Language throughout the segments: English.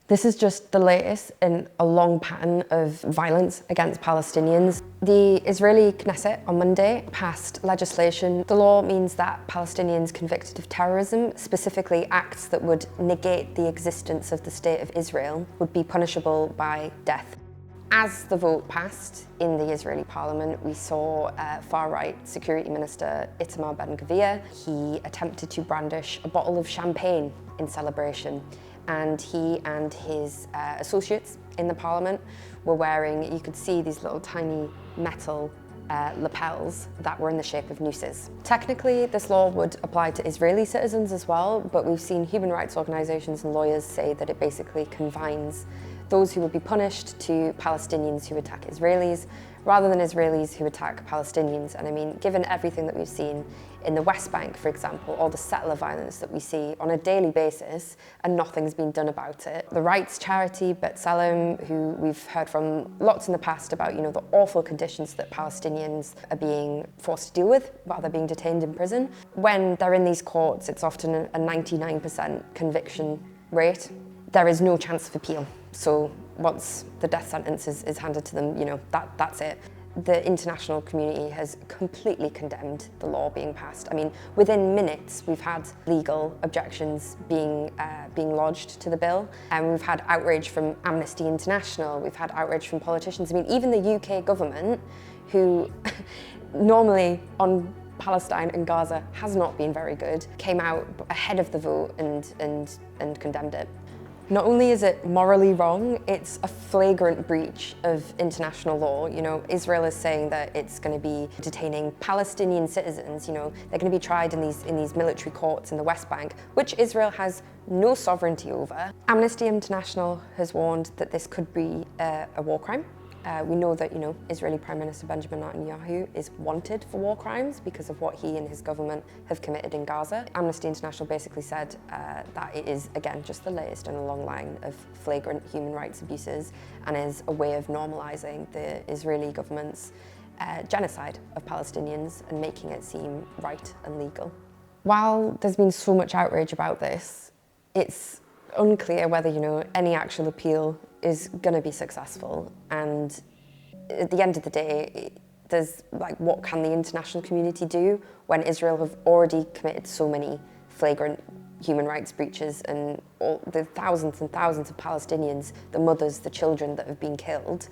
This is just the latest in a long pattern of violence against Palestinians. The Israeli Knesset on Monday passed legislation. The law means that Palestinians convicted of terrorism, specifically acts that would negate the existence of the State of Israel, would be punishable by death. As the vote passed in the Israeli parliament, we saw far-right Security Minister Itamar Ben-Gvir. He attempted to brandish a bottle of champagne in celebration, and he and his associates in the parliament were wearing, you could see these little tiny metal lapels that were in the shape of nooses. Technically, this law would apply to Israeli citizens as well, but we've seen human rights organisations and lawyers say that it basically confines those who would be punished to Palestinians who attack Israelis, rather than Israelis who attack Palestinians. And I mean, given everything that we've seen in the West Bank, for example, all the settler violence that we see on a daily basis, and nothing's been done about it. The rights charity B'Tselem, who we've heard from lots in the past about, the awful conditions that Palestinians are being forced to deal with while they're being detained in prison. When they're in these courts, it's often a 99% conviction rate. There is no chance of appeal. So once the death sentence is handed to them, that's it. The international community has completely condemned the law being passed. I mean, within minutes, we've had legal objections being lodged to the bill, and we've had outrage from Amnesty International, we've had outrage from politicians. I mean, even the UK government, who normally on Palestine and Gaza has not been very good, came out ahead of the vote and condemned it. Not only is it morally wrong, it's a flagrant breach of international law. Israel is saying that it's going to be detaining Palestinian citizens. They're going to be tried in these military courts in the West Bank, which Israel has no sovereignty over. Amnesty International has warned that this could be a war crime. We know that, Israeli Prime Minister Benjamin Netanyahu is wanted for war crimes because of what he and his government have committed in Gaza. Amnesty International basically said that it is, again, just the latest in a long line of flagrant human rights abuses, and is a way of normalising the Israeli government's genocide of Palestinians and making it seem right and legal. While there's been so much outrage about this, it's unclear whether, any actual appeal is going to be successful. And at the end of the day, there's what can the international community do when Israel have already committed so many flagrant human rights breaches, and all the thousands and thousands of Palestinians, the mothers, the children that have been killed?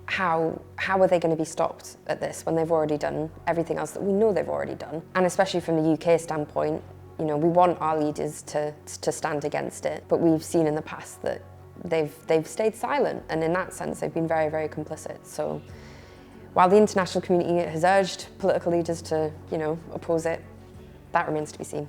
How are they going to be stopped at this when they've already done everything else that we know they've already done? And especially from the UK standpoint, we want our leaders to stand against it, but we've seen in the past that they've stayed silent, and in that sense they've been very, very complicit. So while the international community has urged political leaders to, oppose it, that remains to be seen.